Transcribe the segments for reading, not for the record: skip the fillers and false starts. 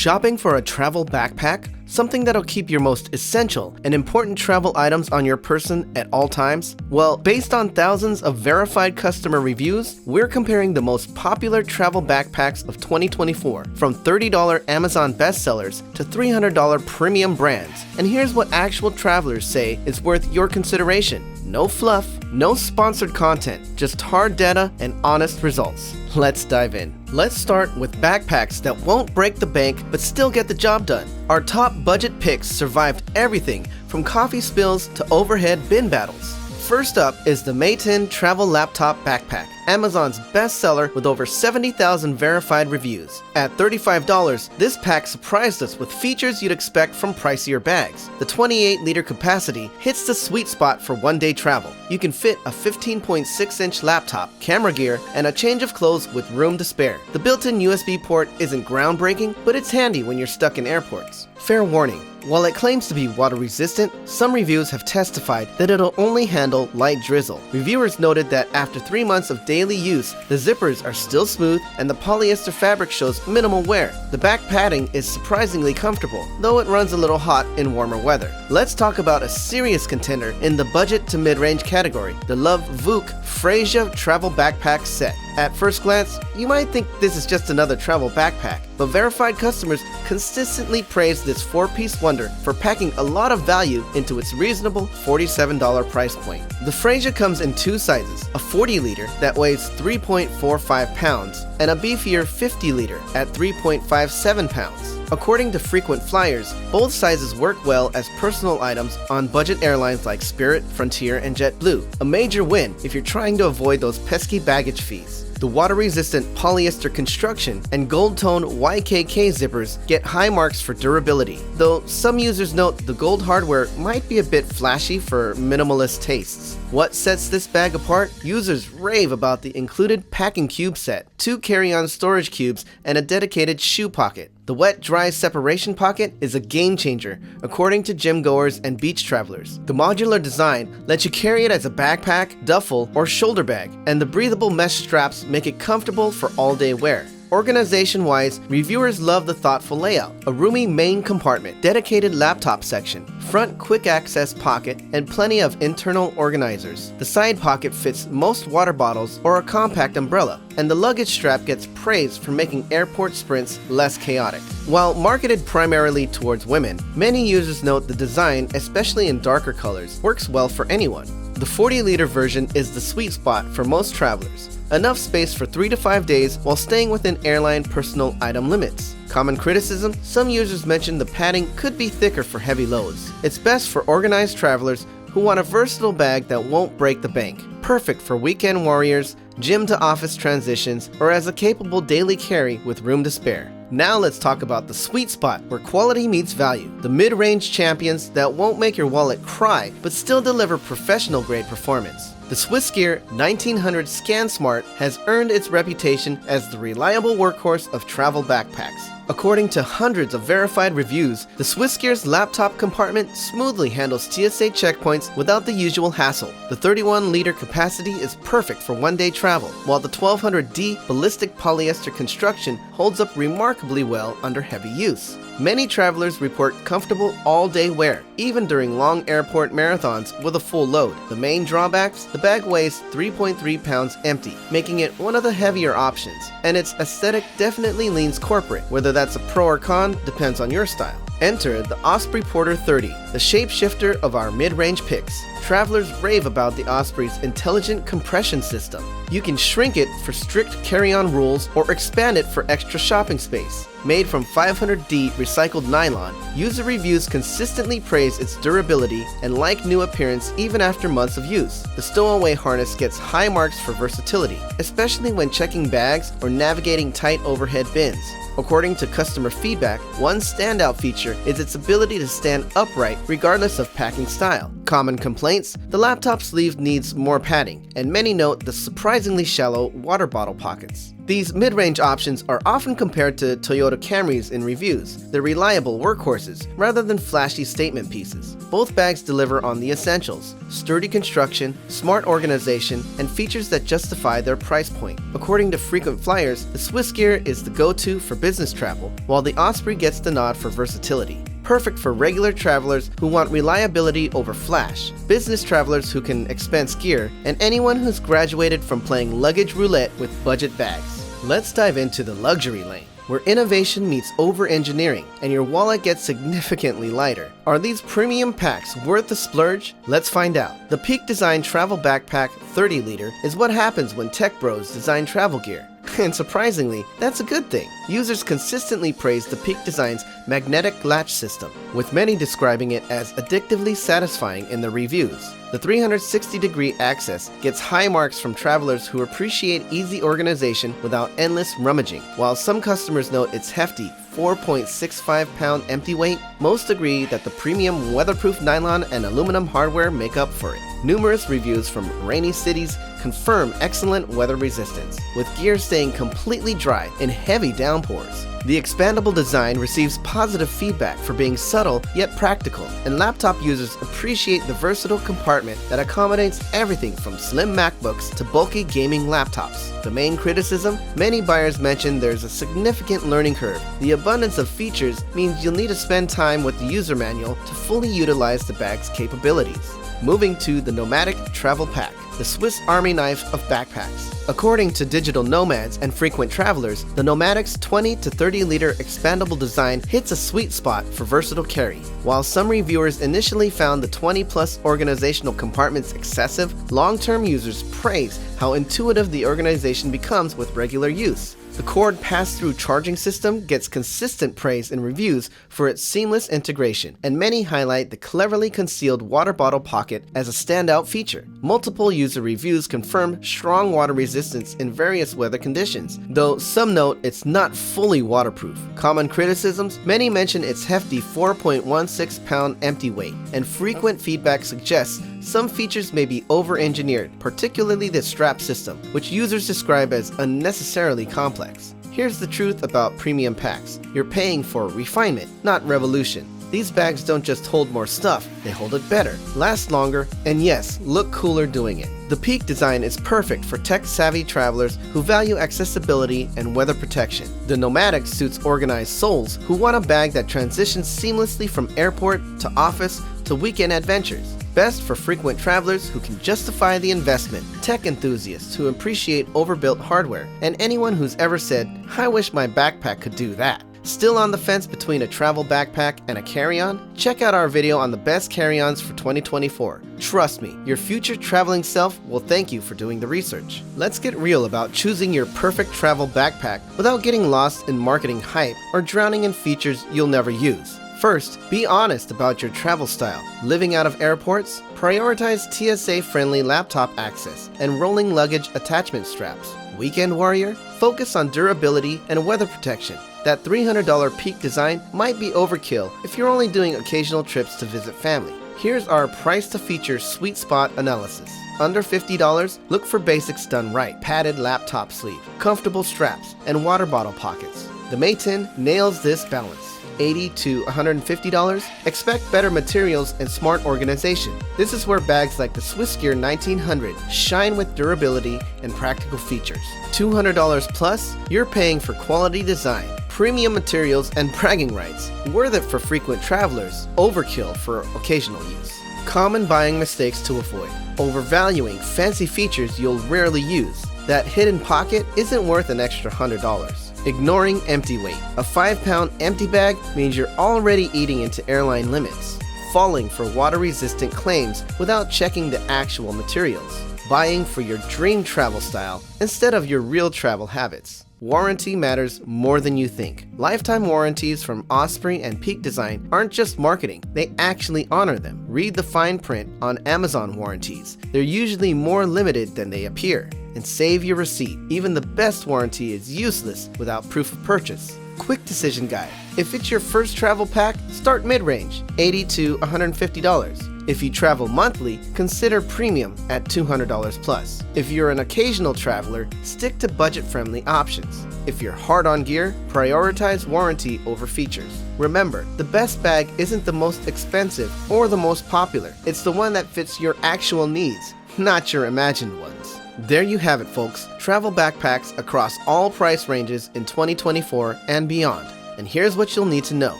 Shopping for a travel backpack? Something that'll keep your most essential and important travel items on your person at all times? Well, based on thousands of verified customer reviews, we're comparing the most popular travel backpacks of 2024, from $30 Amazon bestsellers to $300 premium brands. And here's what actual travelers say is worth your consideration. No fluff, no sponsored content, just hard data and honest results. Let's dive in. Let's start with backpacks that won't break the bank but still get the job done. Our top budget picks survived everything from coffee spills to overhead bin battles. First up is the Matein Travel Laptop Backpack, Amazon's bestseller with over 70,000 verified reviews. At $35, this pack surprised us with features you'd expect from pricier bags. The 28-liter capacity hits the sweet spot for one-day travel. You can fit a 15.6-inch laptop, camera gear, and a change of clothes with room to spare. The built-in USB port isn't groundbreaking, but it's handy when you're stuck in airports. Fair warning. While it claims to be water-resistant, some reviews have testified that it'll only handle light drizzle. Reviewers noted that after 3 months of daily use, the zippers are still smooth and the polyester fabric shows minimal wear. The back padding is surprisingly comfortable, though it runs a little hot in warmer weather. Let's talk about a serious contender in the budget to mid-range category, the LOVEVOOK Freyja Travel Backpack Set. At first glance, you might think this is just another travel backpack, but verified customers consistently praise this 4-piece wonder for packing a lot of value into its reasonable $47 price point. The Freyja comes in 2 sizes, a 40-liter that weighs 3.45 pounds and a beefier 50-liter at 3.57 pounds. According to frequent flyers, both sizes work well as personal items on budget airlines like Spirit, Frontier, and JetBlue. A major win if you're trying to avoid those pesky baggage fees. The water-resistant polyester construction and gold-tone YKK zippers get high marks for durability, though some users note the gold hardware might be a bit flashy for minimalist tastes. What sets this bag apart? Users rave about the included packing cube set, 2 carry-on storage cubes, and a dedicated shoe pocket. The wet-dry separation pocket is a game-changer, according to gym goers and beach travelers. The modular design lets you carry it as a backpack, duffel, or shoulder bag, and the breathable mesh straps make it comfortable for all-day wear. Organization-wise, reviewers love the thoughtful layout, a roomy main compartment, dedicated laptop section, front quick-access pocket, and plenty of internal organizers. The side pocket fits most water bottles or a compact umbrella, and the luggage strap gets praised for making airport sprints less chaotic. While marketed primarily towards women, many users note the design, especially in darker colors, works well for anyone. The 40-liter version is the sweet spot for most travelers. Enough space for 3 to 5 days while staying within airline personal item limits. Common criticism, some users mention the padding could be thicker for heavy loads. It's best for organized travelers who want a versatile bag that won't break the bank. Perfect for weekend warriors, gym to office transitions, or as a capable daily carry with room to spare. Now let's talk about the sweet spot where quality meets value. The mid-range champions that won't make your wallet cry but still deliver professional grade performance. The SwissGear 1900 ScanSmart has earned its reputation as the reliable workhorse of travel backpacks. According to hundreds of verified reviews, the SwissGear's laptop compartment smoothly handles TSA checkpoints without the usual hassle. The 31-liter capacity is perfect for one-day travel, while the 1200D ballistic polyester construction holds up remarkably well under heavy use. Many travelers report comfortable all-day wear, even during long airport marathons with a full load. The main drawbacks? The bag weighs 3.3 pounds empty, making it one of the heavier options, and its aesthetic definitely leans corporate. Whether that's a pro or con depends on your style. Enter the Osprey Porter 30, the shapeshifter of our mid-range picks. Travelers rave about the Osprey's intelligent compression system. You can shrink it for strict carry-on rules or expand it for extra shopping space. Made from 500D recycled nylon, user reviews consistently praise its durability and like new appearance even after months of use. The stowaway harness gets high marks for versatility, especially when checking bags or navigating tight overhead bins. According to customer feedback, one standout feature is its ability to stand upright regardless of packing style. Common complaints: the laptop sleeve needs more padding, and many note the surprisingly shallow water bottle pockets. These mid-range options are often compared to Toyota Camrys in reviews. They're reliable workhorses rather than flashy statement pieces. Both bags deliver on the essentials: sturdy construction, smart organization, and features that justify their price point. According to frequent flyers, the SwissGear is the go-to for business travel, while the Osprey gets the nod for versatility. Perfect for regular travelers who want reliability over flash, business travelers who can expense gear, and anyone who's graduated from playing luggage roulette with budget bags. Let's dive into the luxury lane, where innovation meets over-engineering and your wallet gets significantly lighter. Are these premium packs worth the splurge? Let's find out. The Peak Design Travel Backpack 30-liter is what happens when tech bros design travel gear. And surprisingly, that's a good thing. Users consistently praise the Peak Design's magnetic latch system, with many describing it as addictively satisfying in the reviews. The 360-degree access gets high marks from travelers who appreciate easy organization without endless rummaging. While some customers note its hefty 4.65-pound empty weight, most agree that the premium weatherproof nylon and aluminum hardware make up for it. Numerous reviews from rainy cities confirm excellent weather resistance, with gear staying completely dry in heavy downpours. The expandable design receives positive feedback for being subtle yet practical, and laptop users appreciate the versatile compartment that accommodates everything from slim MacBooks to bulky gaming laptops. The main criticism? Many buyers mention there's a significant learning curve. The abundance of features means you'll need to spend time with the user manual to fully utilize the bag's capabilities. Moving to the Nomatic Travel Pack, the Swiss Army knife of backpacks. According to digital nomads and frequent travelers, the Nomatic's 20 to 30-liter expandable design hits a sweet spot for versatile carry. While some reviewers initially found the 20-plus organizational compartments excessive, long-term users praise how intuitive the organization becomes with regular use. The cord pass-through charging system gets consistent praise in reviews for its seamless integration, and many highlight the cleverly concealed water bottle pocket as a standout feature. Multiple user reviews confirm strong water resistance in various weather conditions, though some note it's not fully waterproof. Common criticisms? Many mention its hefty 4.16-pound empty weight, and frequent feedback suggests some features may be over-engineered, particularly the strap system, which users describe as unnecessarily complex. Here's the truth about premium packs: you're paying for refinement, not revolution. These bags don't just hold more stuff, they hold it better, last longer, and yes, look cooler doing it. The Peak design is perfect for tech-savvy travelers who value accessibility and weather protection. The Nomatic suits organized souls who want a bag that transitions seamlessly from airport to office to weekend adventures. Best for frequent travelers who can justify the investment, tech enthusiasts who appreciate overbuilt hardware, and anyone who's ever said, "I wish my backpack could do that." Still on the fence between a travel backpack and a carry-on? Check out our video on the best carry-ons for 2024. Trust me, your future traveling self will thank you for doing the research. Let's get real about choosing your perfect travel backpack without getting lost in marketing hype or drowning in features you'll never use. First, be honest about your travel style. Living out of airports? Prioritize TSA-friendly laptop access and rolling luggage attachment straps. Weekend warrior? Focus on durability and weather protection. That $300 Peak design might be overkill if you're only doing occasional trips to visit family. Here's our price-to-feature sweet spot analysis. Under $50, look for basics done right: padded laptop sleeve, comfortable straps, and water bottle pockets. The Matein nails this balance. $80 to $150, expect better materials and smart organization. This is where bags like the SwissGear 1900 shine with durability and practical features. $200 plus, you're paying for quality design, premium materials, and bragging rights. Worth it for frequent travelers, overkill for occasional use. Common buying mistakes to avoid: overvaluing fancy features you'll rarely use. That hidden pocket isn't worth an extra $100. Ignoring empty weight: a 5-pound empty bag means you're already eating into airline limits. Falling for water-resistant claims without checking the actual materials. Buying for your dream travel style instead of your real travel habits. Warranty matters more than you think. Lifetime warranties from Osprey and Peak Design aren't just marketing, they actually honor them. Read the fine print on Amazon warranties. They're usually more limited than they appear. And save your receipt. Even the best warranty is useless without proof of purchase. Quick decision guide: if it's your first travel pack, start mid-range, $80 to $150. If you travel monthly, consider premium at $200 plus. If you're an occasional traveler, stick to budget-friendly options. If you're hard on gear, prioritize warranty over features. Remember, the best bag isn't the most expensive or the most popular. It's the one that fits your actual needs, not your imagined ones. There you have it, folks. Travel backpacks across all price ranges in 2024 and beyond. And here's what you'll need to know.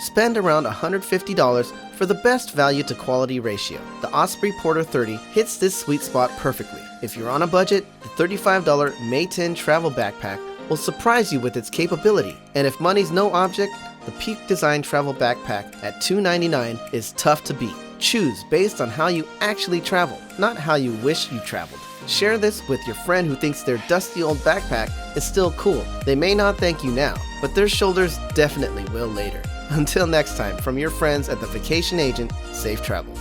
Spend around $150 for the best value to quality ratio. The Osprey Porter 30 hits this sweet spot perfectly. If you're on a budget, the $35 Matein travel backpack will surprise you with its capability. And if money's no object, the Peak Design travel backpack at $299 is tough to beat. Choose based on how you actually travel, not how you wish you traveled. Share this with your friend who thinks their dusty old backpack is still cool. They may not thank you now, but their shoulders definitely will later. Until next time, from your friends at the Vacation Agent, safe travels.